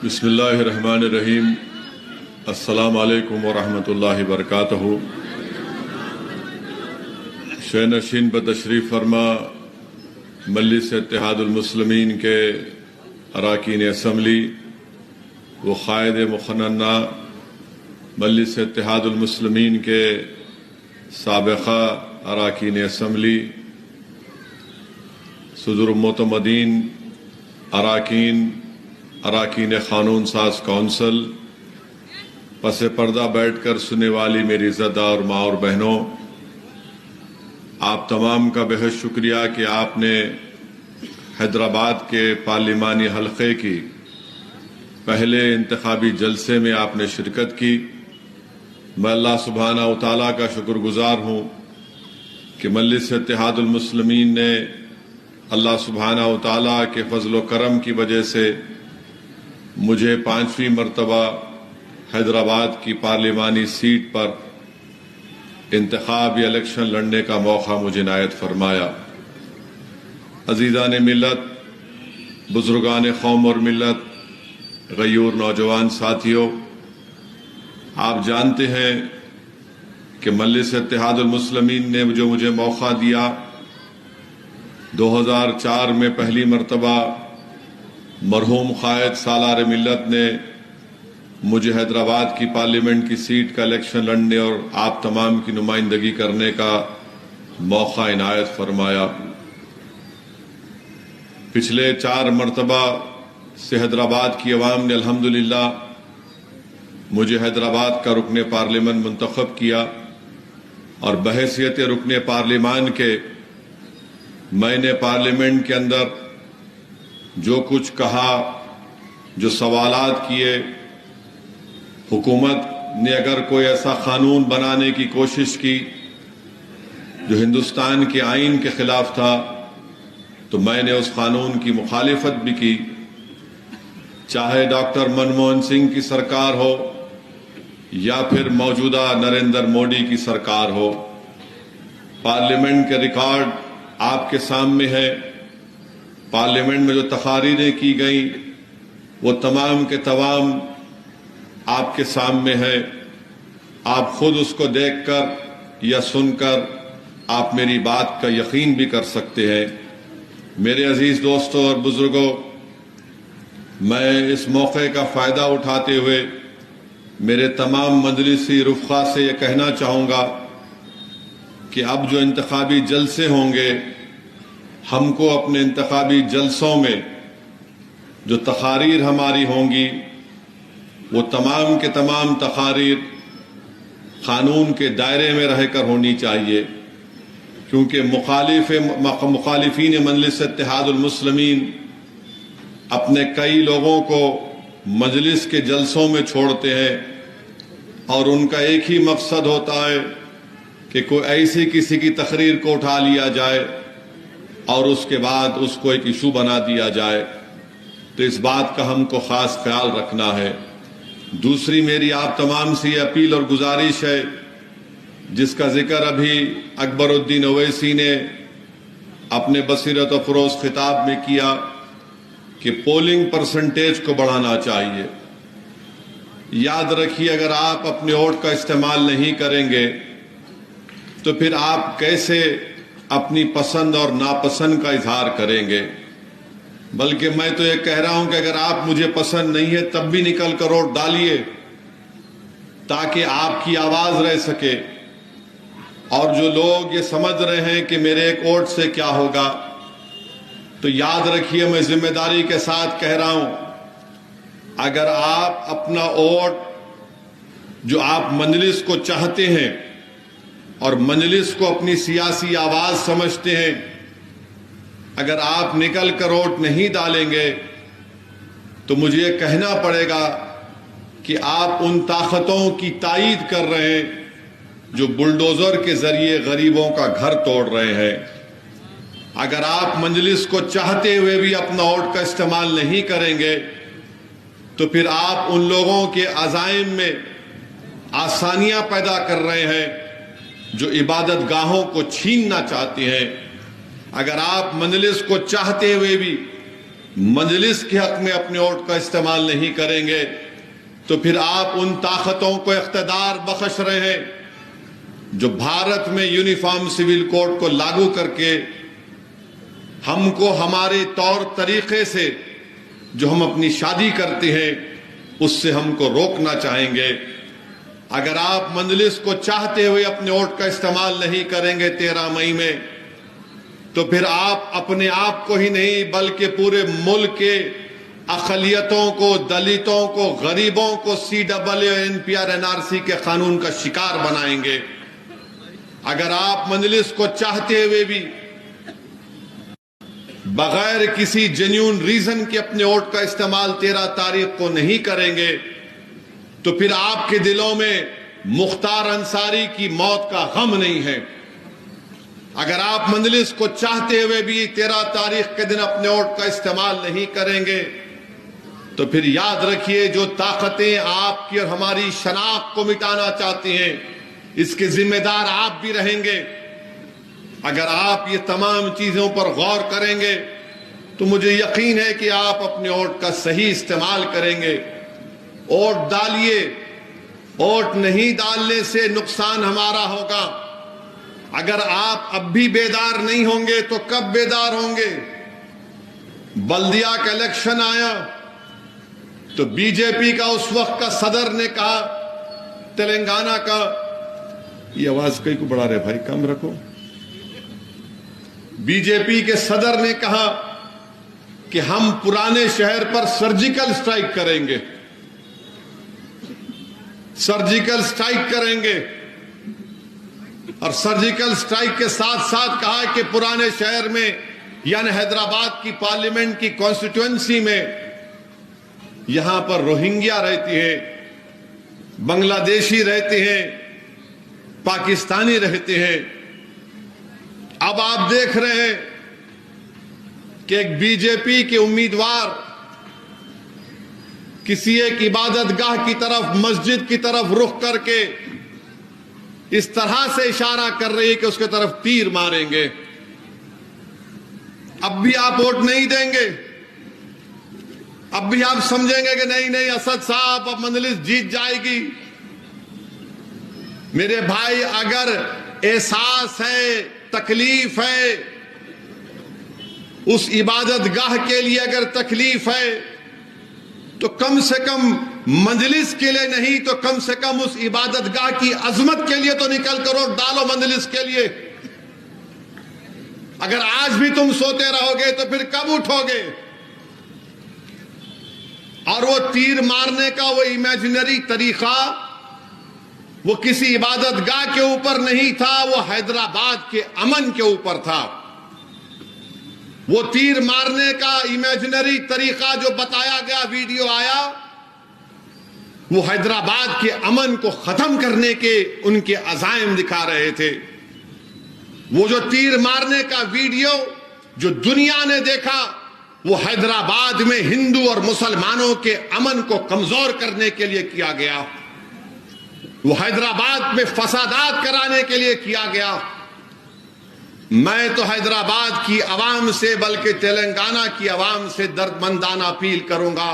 بسم اللہ الرحمن الرحیم۔ السلام علیکم ورحمۃ اللہ وبرکاتہ۔ شینشین بتشریف فرما مجلس اتحاد المسلمین کے اراکین اسمبلی و قائد مقننہ مجلس اتحاد المسلمین کے سابقہ اراکین اسمبلی، صدر معتمدین اراکین قانون ساز کونسل، پس پردہ بیٹھ کر سننے والی میری عزتدار اور ماں اور بہنوں، آپ تمام کا بہت شکریہ کہ آپ نے حیدرآباد کے پارلیمانی حلقے کی پہلے انتخابی جلسے میں آپ نے شرکت کی۔ میں اللہ سبحانہ و تعالیٰ کا شکر گزار ہوں کہ مجلس اتحاد المسلمین نے اللہ سبحانہ و تعالیٰ کے فضل و کرم کی وجہ سے مجھے 5ویں مرتبہ حیدرآباد کی پارلیمانی سیٹ پر انتخابی الیکشن لڑنے کا موقع مجھے عنایت فرمایا۔ عزیزان ملت، بزرگان قوم اور ملت، غیور نوجوان ساتھیوں، آپ جانتے ہیں کہ مجلس اتحاد المسلمین نے جو مجھے موقع دیا، 2004 میں پہلی مرتبہ مرحوم قائد سالار ملت نے مجھے حیدرآباد کی پارلیمنٹ کی سیٹ کا الیکشن لڑنے اور آپ تمام کی نمائندگی کرنے کا موقع عنایت فرمایا۔ پچھلے 4 مرتبہ سے حیدرآباد کی عوام نے الحمدللہ مجھے حیدرآباد کا رکن پارلیمنٹ منتخب کیا، اور بحیثیت رکن پارلیمان کے میں نے پارلیمنٹ کے اندر جو کچھ کہا، جو سوالات کیے، حکومت نے اگر کوئی ایسا قانون بنانے کی کوشش کی جو ہندوستان کے آئین کے خلاف تھا تو میں نے اس قانون کی مخالفت بھی کی، چاہے ڈاکٹر منموہن سنگھ کی سرکار ہو یا پھر موجودہ نریندر مودی کی سرکار ہو۔ پارلیمنٹ کے ریکارڈ آپ کے سامنے ہے۔ پارلیمنٹ میں جو تقاریریں کی گئیں وہ تمام کے تمام آپ کے سامنے ہے۔ آپ خود اس کو دیکھ کر یا سن کر آپ میری بات کا یقین بھی کر سکتے ہیں۔ میرے عزیز دوستوں اور بزرگوں، میں اس موقع کا فائدہ اٹھاتے ہوئے میرے تمام مجلسی رفقا سے یہ کہنا چاہوں گا کہ اب جو انتخابی جلسے ہوں گے، ہم کو اپنے انتخابی جلسوں میں جو تقاریر ہماری ہوں گی وہ تمام کے تمام تقاریر قانون کے دائرے میں رہ کر ہونی چاہیے، کیونکہ مخالفین مجلس اتحاد المسلمین اپنے کئی لوگوں کو مجلس کے جلسوں میں چھوڑتے ہیں، اور ان کا ایک ہی مقصد ہوتا ہے کہ کوئی ایسی کسی کی تقریر کو اٹھا لیا جائے اور اس کے بعد اس کو ایک ایشو بنا دیا جائے۔ تو اس بات کا ہم کو خاص خیال رکھنا ہے۔ دوسری میری آپ تمام سے یہ اپیل اور گزارش ہے، جس کا ذکر ابھی اکبر الدین اویسی نے اپنے بصیرت افروز خطاب میں کیا کہ پولنگ پرسنٹیج کو بڑھانا چاہیے۔ یاد رکھیے، اگر آپ اپنے ووٹ کا استعمال نہیں کریں گے تو پھر آپ کیسے اپنی پسند اور ناپسند کا اظہار کریں گے؟ بلکہ میں تو یہ کہہ رہا ہوں کہ اگر آپ مجھے پسند نہیں ہے تب بھی نکل کر ووٹ ڈالیے، تاکہ آپ کی آواز رہ سکے۔ اور جو لوگ یہ سمجھ رہے ہیں کہ میرے ایک ووٹ سے کیا ہوگا، تو یاد رکھیے، میں ذمہ داری کے ساتھ کہہ رہا ہوں، اگر آپ اپنا ووٹ جو آپ مجلس کو چاہتے ہیں اور مجلس کو اپنی سیاسی آواز سمجھتے ہیں، اگر آپ نکل کر ووٹ نہیں ڈالیں گے تو مجھے یہ کہنا پڑے گا کہ آپ ان طاقتوں کی تائید کر رہے ہیں جو بلڈوزر کے ذریعے غریبوں کا گھر توڑ رہے ہیں۔ اگر آپ مجلس کو چاہتے ہوئے بھی اپنا ووٹ کا استعمال نہیں کریں گے تو پھر آپ ان لوگوں کے عزائم میں آسانیاں پیدا کر رہے ہیں جو عبادت گاہوں کو چھیننا چاہتے ہیں۔ اگر آپ مجلس کو چاہتے ہوئے بھی مجلس کے حق میں اپنے ووٹ کا استعمال نہیں کریں گے تو پھر آپ ان طاقتوں کو اقتدار بخش رہے ہیں جو بھارت میں یونیفارم سول کوڈ کو لاگو کر کے ہم کو ہمارے طور طریقے سے جو ہم اپنی شادی کرتے ہیں اس سے ہم کو روکنا چاہیں گے۔ اگر آپ مجلس کو چاہتے ہوئے اپنے ووٹ کا استعمال نہیں کریں گے 13 مئی میں تو پھر آپ اپنے آپ کو ہی نہیں بلکہ پورے ملک کے اقلیتوں کو، دلتوں کو، غریبوں کو CAA، NPR، NRC کے قانون کا شکار بنائیں گے۔ اگر آپ مجلس کو چاہتے ہوئے بھی بغیر کسی جینیون ریزن کے اپنے ووٹ کا استعمال 13 تاریخ کو نہیں کریں گے تو پھر آپ کے دلوں میں مختار انصاری کی موت کا غم نہیں ہے۔ اگر آپ مجلس کو چاہتے ہوئے بھی 13 تاریخ کے دن اپنے ووٹ کا استعمال نہیں کریں گے تو پھر یاد رکھیے جو طاقتیں آپ کی اور ہماری شناخت کو مٹانا چاہتی ہیں اس کے ذمہ دار آپ بھی رہیں گے۔ اگر آپ یہ تمام چیزوں پر غور کریں گے تو مجھے یقین ہے کہ آپ اپنے ووٹ کا صحیح استعمال کریں گے۔ ووٹ ڈالیے، ووٹ نہیں ڈالنے سے نقصان ہمارا ہوگا۔ اگر آپ اب بھی بیدار نہیں ہوں گے تو کب بیدار ہوں گے؟ بلدیہ کا الیکشن آیا تو BJP کا اس وقت کا صدر نے کہا، تلنگانہ کا، یہ آواز کئی کو بڑھا رہے بھائی کم رکھو، BJP کے صدر نے کہا کہ ہم پرانے شہر پر سرجیکل سٹرائک کریں گے، سرجیکل سٹرائک کریں گے، اور سرجیکل سٹرائک کے ساتھ ساتھ کہا کہ پرانے شہر میں یعنی حیدرآباد کی پارلیمنٹ کی کانسٹیٹوئنسی میں یہاں پر روہنگیا رہتی ہے، بنگلہ دیشی رہتے ہیں، پاکستانی رہتے ہیں۔ اب آپ دیکھ رہے ہیں کہ ایک BJP کے امیدوار کسی ایک عبادت گاہ کی طرف، مسجد کی طرف رخ کر کے اس طرح سے اشارہ کر رہی ہے کہ اس کے طرف تیر ماریں گے۔ اب بھی آپ ووٹ نہیں دیں گے؟ اب بھی آپ سمجھیں گے کہ نہیں اسد صاحب اب مجلس جیت جائے گی؟ میرے بھائی، اگر احساس ہے، تکلیف ہے، اس عبادت گاہ کے لیے اگر تکلیف ہے تو کم سے کم مجلس کے لیے نہیں تو کم سے کم اس عبادت گاہ کی عظمت کے لیے تو نکل کر ووٹ ڈالو مجلس کے لیے۔ اگر آج بھی تم سوتے رہو گے تو پھر کب اٹھو گے؟ اور وہ تیر مارنے کا وہ امیجنری طریقہ وہ کسی عبادت گاہ کے اوپر نہیں تھا، وہ حیدرآباد کے امن کے اوپر تھا۔ وہ تیر مارنے کا امیجنری طریقہ جو بتایا گیا، ویڈیو آیا، وہ حیدرآباد کے امن کو ختم کرنے کے ان کے عزائم دکھا رہے تھے۔ وہ جو تیر مارنے کا ویڈیو جو دنیا نے دیکھا وہ حیدرآباد میں ہندو اور مسلمانوں کے امن کو کمزور کرنے کے لیے کیا گیا، وہ حیدرآباد میں فسادات کرانے کے لیے کیا گیا۔ میں تو حیدرآباد کی عوام سے بلکہ تلنگانہ کی عوام سے دردمندانہ اپیل کروں گا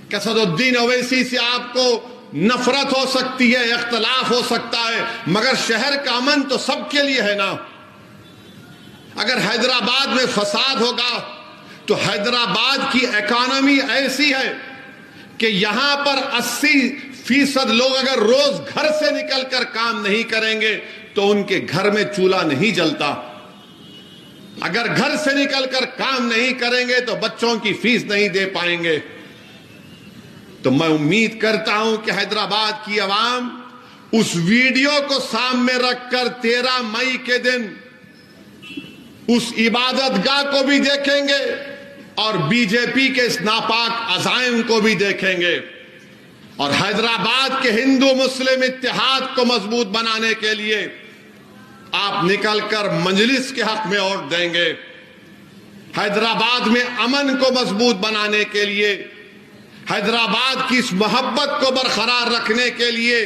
کہ اسد الدین اویسی سے آپ کو نفرت ہو سکتی ہے، اختلاف ہو سکتا ہے، مگر شہر کا امن تو سب کے لیے ہے نا۔ اگر حیدرآباد میں فساد ہوگا تو حیدرآباد کی اکانومی ایسی ہے کہ یہاں پر 80% لوگ اگر روز گھر سے نکل کر کام نہیں کریں گے تو ان کے گھر میں چولہا نہیں جلتا۔ اگر گھر سے نکل کر کام نہیں کریں گے تو بچوں کی فیس نہیں دے پائیں گے۔ تو میں امید کرتا ہوں کہ حیدرآباد کی عوام اس ویڈیو کو سامنے رکھ کر 13 مئی کے دن اس عبادت گاہ کو بھی دیکھیں گے اور BJP کے اس ناپاک عزائم کو بھی دیکھیں گے، اور حیدرآباد کے ہندو مسلم اتحاد کو مضبوط بنانے کے لیے آپ نکل کر مجلس کے حق میں ووٹ دیں گے۔ حیدرآباد میں امن کو مضبوط بنانے کے لیے، حیدرآباد کی اس محبت کو برقرار رکھنے کے لیے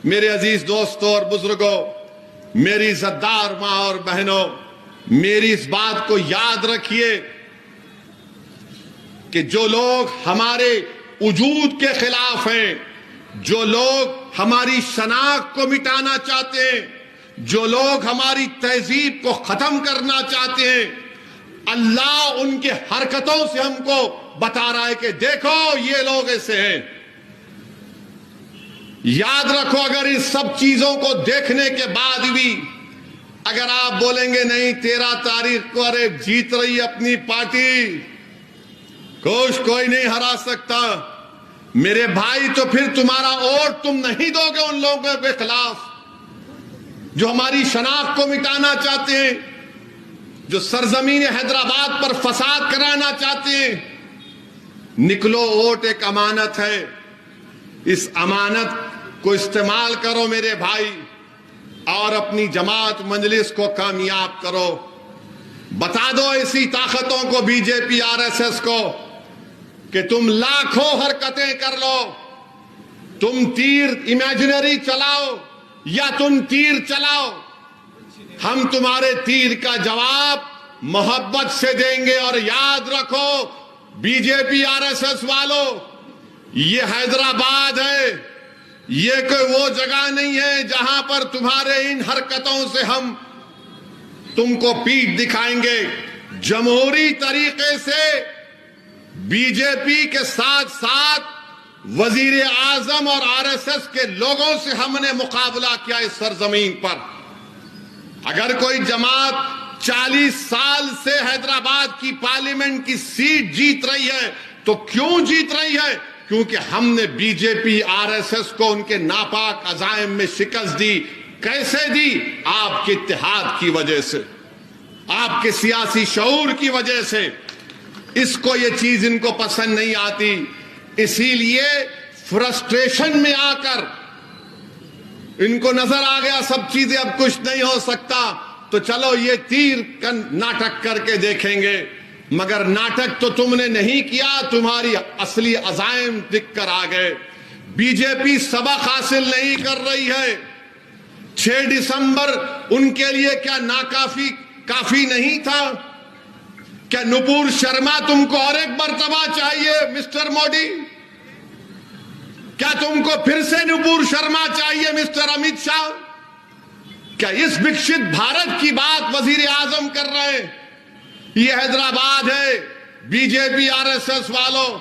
میرے عزیز دوستوں اور بزرگوں، میری عزتدار ماں اور بہنوں، میری اس بات کو یاد رکھیے کہ جو لوگ ہمارے وجود کے خلاف ہیں، جو لوگ ہماری شناخت کو مٹانا چاہتے ہیں، جو لوگ ہماری تہذیب کو ختم کرنا چاہتے ہیں، اللہ ان کے حرکتوں سے ہم کو بتا رہا ہے کہ دیکھو یہ لوگ ایسے ہیں۔ یاد رکھو، اگر اس سب چیزوں کو دیکھنے کے بعد بھی اگر آپ بولیں گے نہیں 13 تاریخ کو ارے جیت رہی اپنی پارٹی، کوئی نہیں ہرا سکتا، میرے بھائی تو پھر تمہارا ووٹ تم نہیں دو گے ان لوگوں کے خلاف جو ہماری شناخت کو مٹانا چاہتے ہیں، جو سرزمین حیدرآباد پر فساد کرانا چاہتے ہیں۔ نکلو، ووٹ ایک امانت ہے، اس امانت کو استعمال کرو میرے بھائی، اور اپنی جماعت مجلس کو کامیاب کرو۔ بتا دو ایسی طاقتوں کو، بی جے پی RSS کو، کہ تم لاکھوں حرکتیں کر لو، تم تیر امیجنری چلاؤ یا تم تیر چلاؤ، ہم تمہارے تیر کا جواب محبت سے دیں گے۔ اور یاد رکھو بی جے پی RSS والو، یہ حیدرآباد ہے، یہ کوئی وہ جگہ نہیں ہے جہاں پر تمہارے ان حرکتوں سے ہم تم کو پیٹھ دکھائیں گے۔ جمہوری طریقے سے بی جے پی کے ساتھ ساتھ وزیر اعظم اور RSS کے لوگوں سے ہم نے مقابلہ کیا اس سرزمین پر۔ اگر کوئی جماعت 40 سال سے حیدرآباد کی پارلیمنٹ کی سیٹ جیت رہی ہے تو کیوں جیت رہی ہے؟ کیونکہ ہم نے بی جے پی RSS کو ان کے ناپاک عزائم میں شکست دی۔ کیسے دی؟ آپ کے اتحاد کی وجہ سے، آپ کے سیاسی شعور کی وجہ سے۔ اس کو یہ چیز ان کو پسند نہیں آتی، اسی لیے فرسٹریشن میں آ کر ان کو نظر آ گیا سب چیزیں اب کچھ نہیں ہو سکتا، تو چلو یہ تیر کا ناٹک کر کے دیکھیں گے۔ مگر ناٹک تو تم نے نہیں کیا، تمہاری اصلی عزائم دکھ کر آ گئے۔ بی جے پی سبق حاصل نہیں کر رہی ہے۔ 6 دسمبر ان کے لیے کیا کافی نہیں تھا؟ کیا نپور شرما تم کو اور ایک مرتبہ چاہیے مسٹر مودی؟ کیا تم کو پھر سے نپور شرما چاہیے مسٹر امت شاہ؟ کیا اس وکست بھارت کی بات وزیر اعظم کر رہے ہیں؟ یہ حیدرآباد ہے، بی جے پی RSS والوں،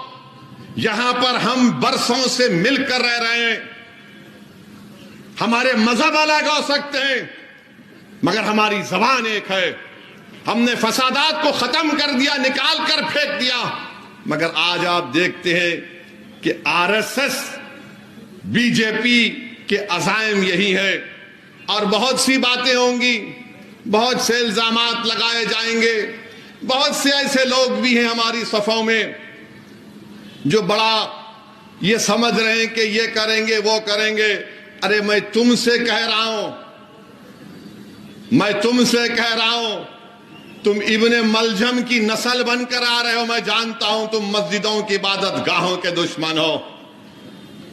یہاں پر ہم برسوں سے مل کر رہ رہے ہیں۔ ہمارے مذہب الگ ہو سکتے ہیں مگر ہماری زبان ایک ہے۔ ہم نے فسادات کو ختم کر دیا، نکال کر پھینک دیا، مگر آج آپ دیکھتے ہیں کہ RSS بی جے پی کے عزائم یہی ہے۔ اور بہت سی باتیں ہوں گی، بہت سے الزامات لگائے جائیں گے، بہت سے ایسے لوگ بھی ہیں ہماری صفوں میں جو بڑا یہ سمجھ رہے ہیں کہ یہ کریں گے وہ کریں گے۔ ارے میں تم سے کہہ رہا ہوں، تم ابن ملجم کی نسل بن کر آ رہے ہو، میں جانتا ہوں تم مسجدوں کی عبادت گاہوں کے دشمن ہو،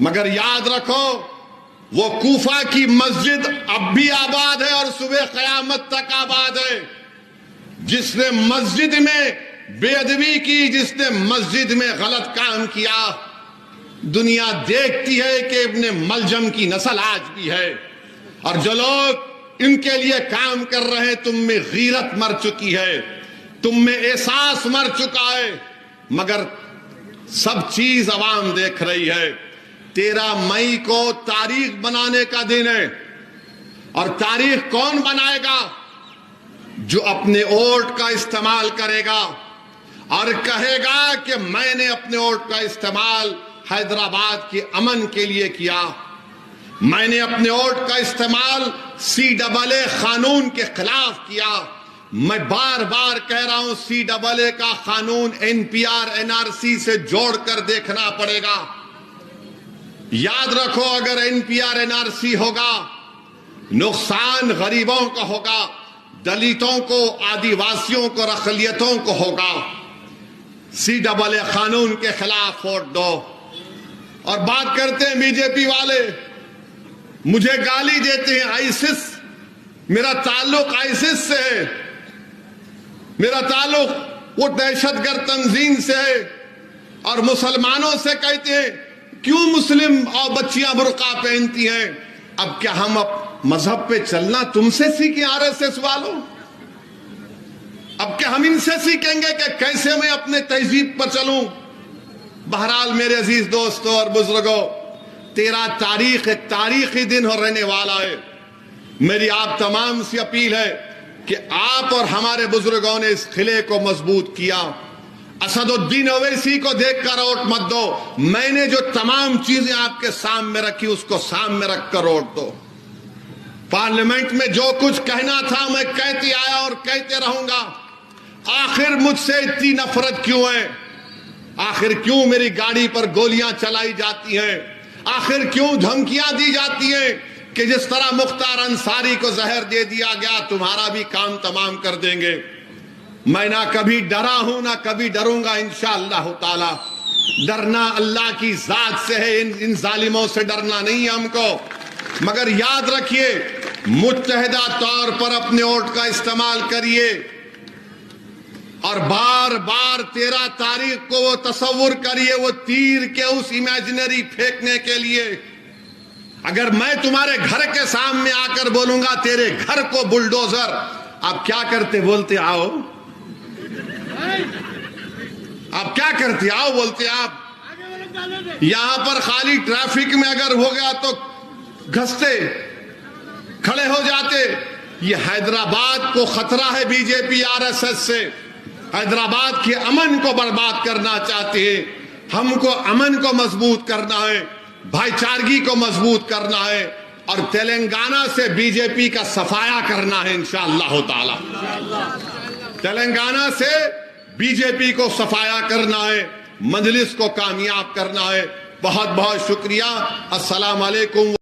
مگر یاد رکھو وہ کوفہ کی مسجد اب بھی آباد ہے اور صبح قیامت تک آباد ہے۔ جس نے مسجد میں بے ادبی کی، جس نے مسجد میں غلط کام کیا، دنیا دیکھتی ہے کہ ابن ملجم کی نسل آج بھی ہے۔ اور جو لوگ ان کے لیے کام کر رہے ہیں، تم میں غیرت مر چکی ہے، تم میں احساس مر چکا ہے، مگر سب چیز عوام دیکھ رہی ہے۔ 13 مئی کو تاریخ بنانے کا دن ہے، اور تاریخ کون بنائے گا؟ جو اپنے ووٹ کا استعمال کرے گا اور کہے گا کہ میں نے اپنے ووٹ کا استعمال حیدرآباد کے امن کے لیے کیا، میں نے اپنے ووٹ کا استعمال CAA قانون کے خلاف کیا۔ میں بار بار کہہ رہا ہوں CAA کا قانون NPR NRC سے جوڑ کر دیکھنا پڑے گا۔ یاد رکھو اگر NPR NRC ہوگا، نقصان غریبوں کا ہوگا، دلتوں کو، آدیواسیوں کو، اقلیتوں کو ہوگا۔ CAA قانون کے خلاف ووٹ دو۔ اور بات کرتے ہیں بی جے پی والے، مجھے گالی دیتے ہیں ISIS، میرا تعلق ISIS سے ہے، میرا تعلق وہ دہشت گرد تنظیم سے ہے۔ اور مسلمانوں سے کہتے ہیں کیوں مسلم اور بچیاں برقع پہنتی ہیں؟ اب کیا ہم مذہب پہ چلنا تم سے سیکھیں RSS والوں؟ اب کیا ہم ان سے سیکھیں گے کہ کیسے میں اپنے تہذیب پر چلوں؟ بہرحال میرے عزیز دوستوں اور بزرگوں، 13 تاریخ ایک تاریخی دن ہو رہنے والا ہے۔ میری آپ تمام سے اپیل ہے کہ آپ اور ہمارے بزرگوں نے اس قلعے کو مضبوط کیا۔ اسد الدین اویسی کو دیکھ کر ووٹ مت دو، میں نے جو تمام چیزیں آپ کے سامنے رکھی اس کو سامنے رکھ کر ووٹ دو۔ پارلیمنٹ میں جو کچھ کہنا تھا میں کہتے آیا اور کہتے رہوں گا۔ آخر مجھ سے اتنی نفرت کیوں ہے؟ آخر کیوں میری گاڑی پر گولیاں چلائی جاتی ہیں؟ آخر کیوں دھمکیاں دی جاتی ہیں کہ جس طرح مختار انصاری کو زہر دے دیا گیا تمہارا بھی کام تمام کر دیں گے؟ میں نہ کبھی ڈرا ہوں نہ کبھی ڈروں گا انشاءاللہ تعالی۔ ڈرنا اللہ کی ذات سے ہے، ان ظالموں سے ڈرنا نہیں ہم کو۔ مگر یاد رکھیے، متحدہ طور پر اپنے ووٹ کا استعمال کریے اور بار بار 13 تاریخ کو وہ تصور کریے، وہ تیر کے اس امیجنری پھینکنے کے لیے۔ اگر میں تمہارے گھر کے سامنے آ کر بولوں گا تیرے گھر کو بلڈوزر، آپ کیا کرتے؟ بولتے آؤ۔ آپ کیا کرتے؟ آؤ بولتے آپ۔ یہاں پر خالی ٹریفک میں اگر ہو گیا تو گھستے کھڑے ہو جاتے۔ یہ حیدرآباد کو خطرہ ہے بی جے پی RSS سے۔ حیدرآباد کے امن کو برباد کرنا چاہتے ہیں۔ ہم کو امن کو مضبوط کرنا ہے، بھائی چارگی کو مضبوط کرنا ہے، اور تلنگانہ سے بی جے پی کا صفایا کرنا ہے انشاءاللہ تعالی۔ تلنگانہ سے بی جے پی کو صفایا کرنا ہے، مجلس کو کامیاب کرنا ہے۔ بہت بہت شکریہ۔ السلام علیکم۔